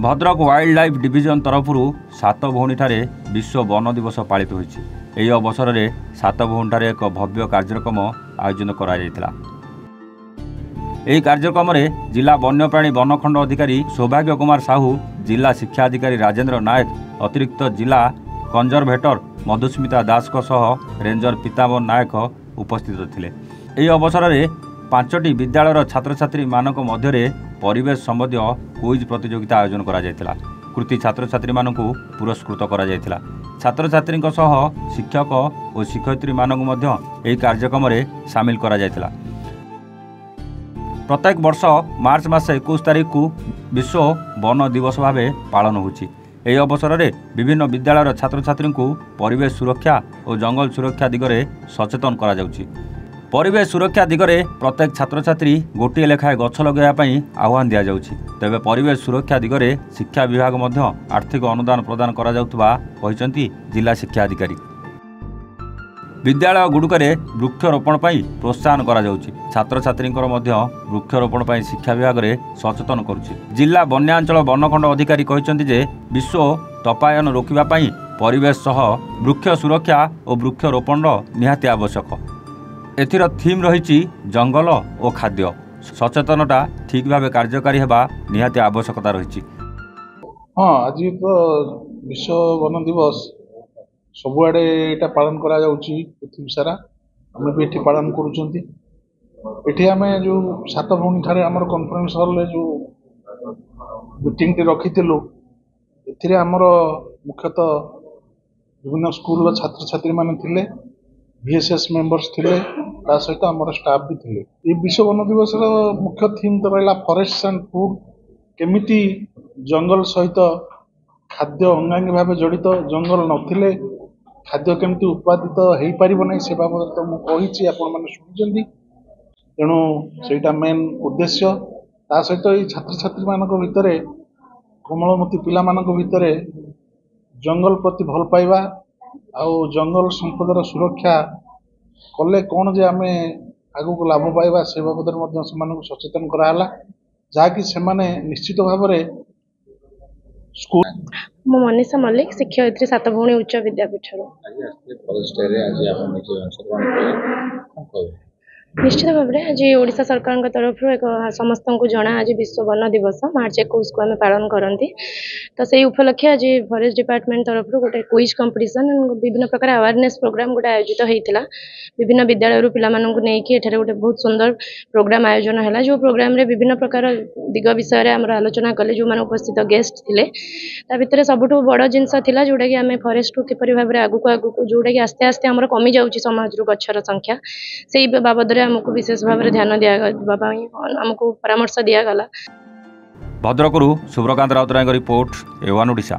Bhadrak wild life division तरफ सात भौणी ठारे विश्व वन दिवस पालित होइछि। एही अवसर में सात भौणी ठारे एक भव्य कार्यक्रम आयोजन करा जायतिला। एही कार्यक्रम में जिला वन्यप्राणी वनखंड अधिकारी सौभाग्य कुमार साहू, जिला शिक्षा अधिकारी राजेंद्र नायक, अतिरिक्त जिला कंजरभेटर मधुस्मिता दास सह रेंजर पीताम्बर नायक उपस्थित थिले। एही अवसर में 5टी विद्यालयर छात्र छात्री मानक मध्य परिवेश संबंधी क्विज प्रतियोगिता आयोजन करा जायतिला। कृति छात्र छात्री मानकु पुरस्कृत करा जायतिला। छात्र छात्री सह शिक्षक और शिक्षयित्री मानकु मध्य एही कार्यक्रम में सामिल करा जायतिला। प्रत्येक वर्ष मार्च मास 21 तारिख को विश्व वन दिवस भाव पालन होछि। एही अवसर में विभिन्न विद्यालयर छात्र छात्री को परिवेश सुरक्षा और जंगल सुरक्षा दिगरे सचेतन करा जाउछि। परिवेश सुरक्षा दिगरे प्रत्येक छात्र छात्री गोटे लेखाएं गछ लगाई आह्वान दि जाउछि। तेबे परिवेश सुरक्षा दिगरे शिक्षा विभाग मध्य आर्थिक अनुदान प्रदान करा जाउथबा कहिसंती जिला शिक्षा अधिकारी। विद्यालय गुड़िकरे वृक्षरोपण पर प्रोत्साहन करा जाउछि। छात्र छात्री वृक्षरोपण पर शिक्षा विभाग में सचेतन करुछि। जिला वन्यांचल वनखंड अधिकारी कहिसंती जे विश्व तपायन रोकिबा पई परिवेश सह वृक्ष सुरक्षा और वृक्षरोपण निहाती आवश्यक। एथिर थीम रही जंगल और खाद्य। सचेतनता ठीक भाव कार्यकारी हेबा निहाती आवश्यकता रही। हाँ, आज तो विश्व वन दिवस सबुआड़े यहाँ पालन करा जाउछि। पृथ्वी सारा आम भी ये पालन करुँच। आम जो सात भौणी ठारे आमर कॉन्फ्रेंस हॉल जो मीटिंग रखी एमर मुख्यतः विभिन्न स्कूल छात्र छात्री मान थिले, VSS मेंबर्स थिले, ता सहित आमर स्टाफ भी थिले। ये विश्व वन दिवस मुख्य थीम तो रहा फॉरेस्ट एंड फूड, केमिति जंगल सहित खाद्य अंगांगी भाव जड़ित। जंगल नथिले खाद्य केमती उत्पादित हो पारिबो नै से बाबद तो मुझे आपण मैंने शुणी। तेणु सेटा मेन उद्देश्य। ता सहित ये छात्र छात्री मानक भितर कोमलमती पिला मानक भितर जंगल प्रति भल पाइबा आउ जंगल संपदर सुरक्षा कले कौन जे आम आगु को लाभ पाइबा से बाबद में सचेतन कराला, जहाँकि से निश्चित भाव में स्कूल। मो मनीषा मल्लिक, शिक्षयित्री सात भौणी उच्च विद्यापीठ। निश्चित भाव में आज ओडिशा सरकार तरफ एक समस्त को जना आज विश्व वन दिवस मार्च 21 को आम पालन करती। तो से उपलक्षे आज फॉरेस्ट डिपार्टमेंट तरफ गोटे क्विज कंपटीशन विभिन्न प्रकार अवेयरनेस प्रोग्राम गोटे आयोजित होता। विभिन्न विद्यालय पिला नहीं गोटे बहुत सुंदर प्रोग्राम आयोजन है। जो प्रोग्राम रे विभिन्न प्रकार दिग विषय में आम आलोचना कले जो मैंने उपस्थित गेस्ट थे। भितर सबुठ बड़ जिनस था जोटा कि आम फॉरेस्ट को किपर भाव में आगू जोटा कि आस्ते आस्ते आम कमी जाऊँगी समाज गछर संख्या से बाबद आमको विशेष भाव में ध्यान दिमको परामर्श दिगला। भद्रकरू सुब्रकांत राउतराय रिपोर्ट, A1 ओडिशा।